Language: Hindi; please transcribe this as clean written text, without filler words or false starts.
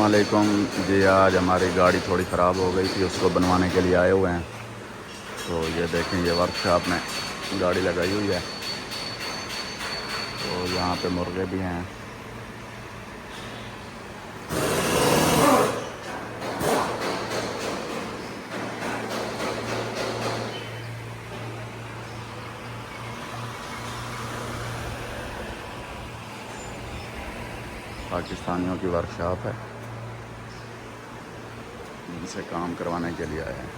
अस्सलामुअलैकुम जी। आज हमारी गाड़ी थोड़ी ख़राब हो गई थी, उसको बनवाने के लिए आए हुए हैं। तो ये देखें, ये वर्कशॉप में गाड़ी लगाई हुई है। तो यहाँ पे मुर्गे भी हैं। पाकिस्तानियों की वर्कशॉप है, इनसे काम करवाने के लिए आए हैं।